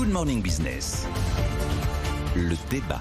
Good Morning Business. Le débat.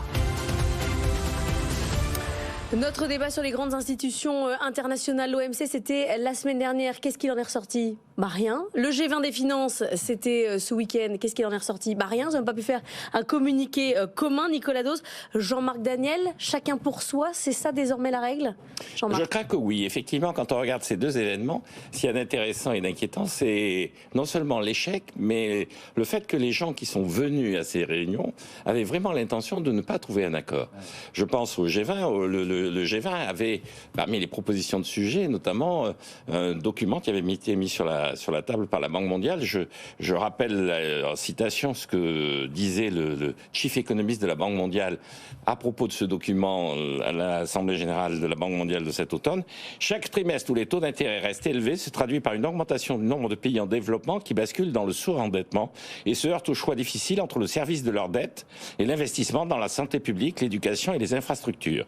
Notre débat sur les grandes institutions internationales, l'OMC, c'était la semaine dernière. Qu'est-ce qu'il en est ressorti ? Rien. Le G20 des finances, c'était ce week-end. Qu'est-ce qu'il en est ressorti ? Rien. Ils n'ont pas pu faire un communiqué commun. Nicolas Dose, Jean-Marc Daniel, chacun pour soi, c'est ça désormais la règle ? Je crains que oui. Effectivement, quand on regarde ces deux événements, ce qu'il y a d'intéressant et d'inquiétant, c'est non seulement l'échec, mais le fait que les gens qui sont venus à ces réunions avaient vraiment l'intention de ne pas trouver un accord. Je pense au G20. Le G20 avait, parmi les propositions de sujets, notamment un document qui avait été mis sur la table par la Banque mondiale. Je rappelle en citation ce que disait le chief économiste de la Banque mondiale à propos de ce document à l'Assemblée générale de la Banque mondiale de cet automne. Chaque trimestre où les taux d'intérêt restent élevés se traduit par une augmentation du nombre de pays en développement qui basculent dans le surendettement et se heurtent au choix difficile entre le service de leur dette et l'investissement dans la santé publique, l'éducation et les infrastructures.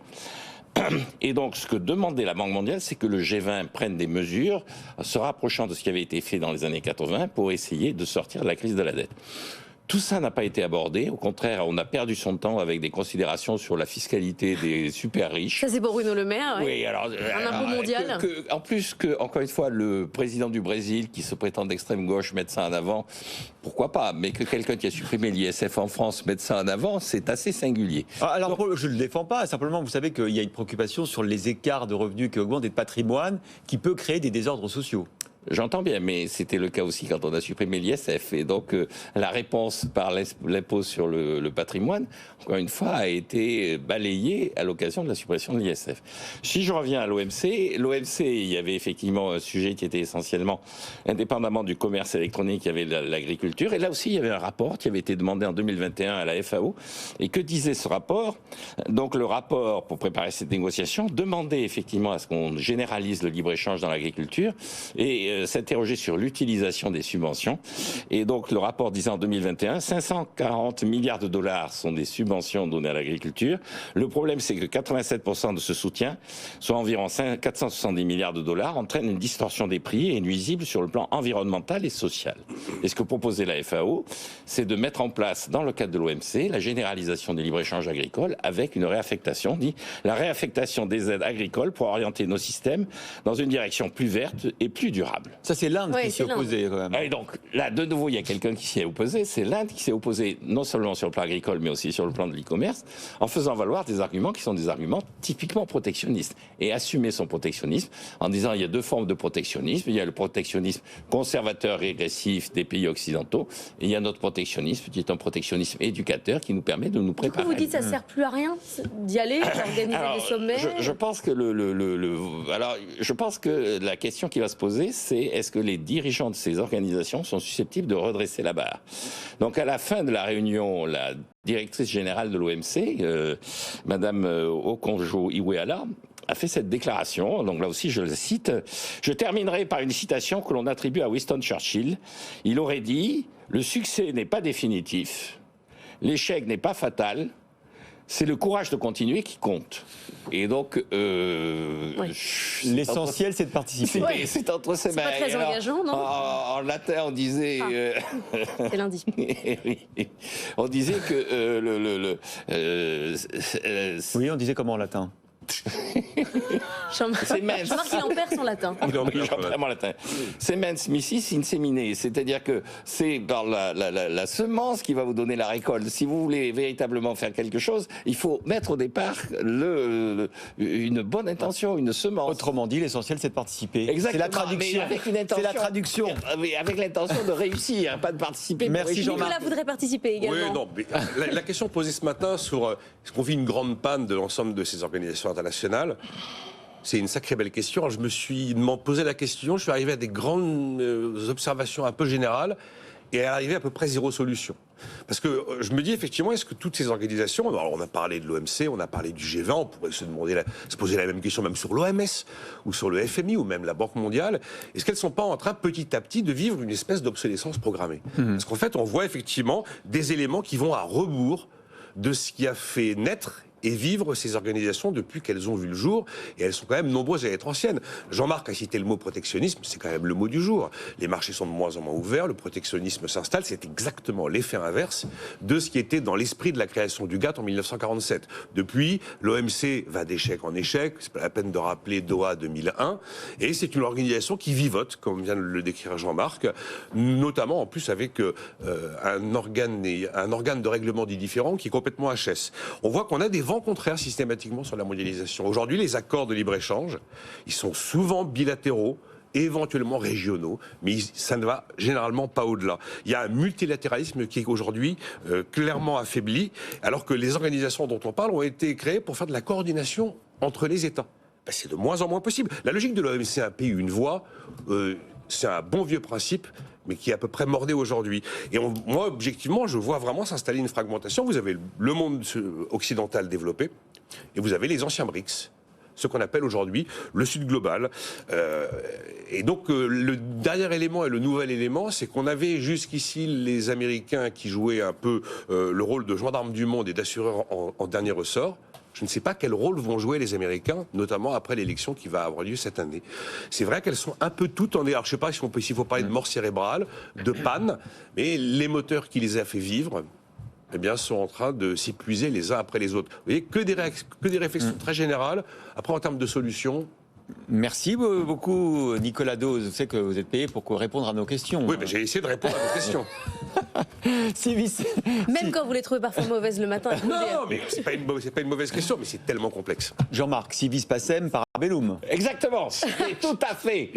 Et donc, ce que demandait la Banque mondiale, c'est que le G20 prenne des mesures se rapprochant de ce qui avait été fait dans les années 80 pour essayer de sortir de la crise de la dette. Tout ça n'a pas été abordé. Au contraire, on a perdu son temps avec des considérations sur la fiscalité des super riches. Ça, c'est pour Bruno Le Maire. Oui, alors un impôt mondial. En plus que, encore une fois, le président du Brésil, qui se prétend d'extrême gauche, mette ça en avant, pourquoi pas ? Mais que quelqu'un qui a supprimé l'ISF en France mette ça en avant, c'est assez singulier. Alors, je ne le défends pas. Simplement, vous savez qu'il y a une préoccupation sur les écarts de revenus qui augmentent et de patrimoine qui peut créer des désordres sociaux. J'entends bien, mais c'était le cas aussi quand on a supprimé l'ISF. Et donc, la réponse par l'impôt sur le patrimoine, encore une fois, a été balayée à l'occasion de la suppression de l'ISF. Si je reviens à l'OMC, il y avait effectivement un sujet qui était essentiellement, indépendamment du commerce électronique, il y avait l'agriculture. Et là aussi, il y avait un rapport qui avait été demandé en 2021 à la FAO. Et que disait ce rapport ? Donc, le rapport, pour préparer cette négociation, demandait effectivement à ce qu'on généralise le libre-échange dans l'agriculture et s'interroger sur l'utilisation des subventions. Et donc, le rapport disait en 2021, 540 milliards de dollars sont des subventions données à l'agriculture. Le problème, c'est que 87% de ce soutien, soit environ 470 milliards de dollars, entraîne une distorsion des prix et est nuisible sur le plan environnemental et social. Et ce que proposait la FAO, c'est de mettre en place, dans le cadre de l'OMC, la généralisation des libre-échanges agricoles avec une réaffectation, la réaffectation des aides agricoles pour orienter nos systèmes dans une direction plus verte et plus durable. Ça, c'est l'Inde qui s'y est opposée, quand même. Et donc, là, de nouveau, il y a quelqu'un qui s'y est opposé. C'est l'Inde qui s'est opposée, non seulement sur le plan agricole, mais aussi sur le plan de l'e-commerce, en faisant valoir des arguments qui sont des arguments typiquement protectionnistes. Et assumer son protectionnisme en disant il y a deux formes de protectionnisme. Il y a le protectionnisme conservateur et régressif des pays occidentaux. Et il y a notre protectionnisme, qui est un protectionnisme éducateur qui nous permet de nous préparer. Du coup, vous dites que ça ne sert plus à rien d'y aller, d'organiser des sommets. Je pense que je pense que la question qui va se poser, c'est est-ce que les dirigeants de ces organisations sont susceptibles de redresser la barre ? Donc à la fin de la réunion, la directrice générale de l'OMC, Madame Okonjo-Iweala, a fait cette déclaration. Donc là aussi, je le cite. Je terminerai par une citation que l'on attribue à Winston Churchill. Il aurait dit « Le succès n'est pas définitif, l'échec n'est pas fatal, c'est le courage de continuer qui compte. » Et donc, l'essentiel, c'est de participer. C'est entre ces mains. C'est pas très engageant, non ? En latin, on disait. C'est lundi. On disait que oui, on disait comment en latin ? Jean-Marc, il en perd son latin. Semens missis insemine, c'est-à-dire que c'est par la semence qui va vous donner la récolte. Si vous voulez véritablement faire quelque chose, il faut mettre au départ une bonne intention, une semence. Autrement dit, l'essentiel, c'est de participer. Exactement. C'est la traduction. C'est la traduction. Avec l'intention de réussir, pas de participer. Merci Jean-Marc. Nicolas voudrait participer également. Oui, non, mais la question posée ce matin sur est-ce qu'on vit une grande panne de l'ensemble de ces organisations internationales, c'est une sacrée belle question. Alors, je me suis posé la question, je suis arrivé à des grandes observations un peu générales et arrivé à peu près zéro solution. Parce que je me dis effectivement, est-ce que toutes ces organisations, alors on a parlé de l'OMC, on a parlé du G20, on pourrait se poser la même question même sur l'OMS, ou sur le FMI, ou même la Banque mondiale, est-ce qu'elles ne sont pas en train petit à petit de vivre une espèce d'obsolescence programmée ? Parce qu'en fait, on voit effectivement des éléments qui vont à rebours de ce qui a fait naître et vivre ces organisations depuis qu'elles ont vu le jour, et elles sont quand même nombreuses à être anciennes. Jean-Marc a cité le mot protectionnisme, c'est quand même le mot du jour. Les marchés sont de moins en moins ouverts, le protectionnisme s'installe, c'est exactement l'effet inverse de ce qui était dans l'esprit de la création du GATT en 1947. Depuis, l'OMC va d'échec en échec, c'est pas la peine de rappeler Doha 2001, et c'est une organisation qui vivote, comme vient de le décrire Jean-Marc, notamment en plus avec un organe de règlement dit différent qui est complètement HS. On voit qu'on a des vents contraires systématiquement sur la mondialisation. Aujourd'hui, les accords de libre-échange, ils sont souvent bilatéraux, éventuellement régionaux, mais ça ne va généralement pas au-delà. Il y a un multilatéralisme qui est aujourd'hui clairement affaibli, alors que les organisations dont on parle ont été créées pour faire de la coordination entre les États. Ben, c'est de moins en moins possible. La logique de l'OMC, un pays, une voix, c'est un bon vieux principe, mais qui est à peu près mordé aujourd'hui. Et moi, objectivement, je vois vraiment s'installer une fragmentation. Vous avez le monde occidental développé, et vous avez les anciens BRICS, ce qu'on appelle aujourd'hui le Sud global. Et donc, le dernier élément et le nouvel élément, c'est qu'on avait jusqu'ici les Américains qui jouaient un peu le rôle de gendarmes du monde et d'assureurs en dernier ressort. Je ne sais pas quel rôle vont jouer les Américains, notamment après l'élection qui va avoir lieu cette année. C'est vrai qu'elles sont un peu toutes en... Alors, je ne sais pas s'il faut parler de mort cérébrale, de panne, mais les moteurs qui les a fait vivre, eh bien, sont en train de s'épuiser les uns après les autres. Vous voyez, que des réflexions très générales. Après, en termes de solutions... Merci beaucoup, Nicolas Dose. Je sais que vous êtes payé pour répondre à nos questions. Oui, mais j'ai essayé de répondre à vos questions. Même quand vous les trouvez parfois mauvaises le matin. Non, mais c'est pas une mauvaise question, mais c'est tellement complexe. Jean-Marc, si vis pacem, parabellum. Exactement, c'est tout à fait.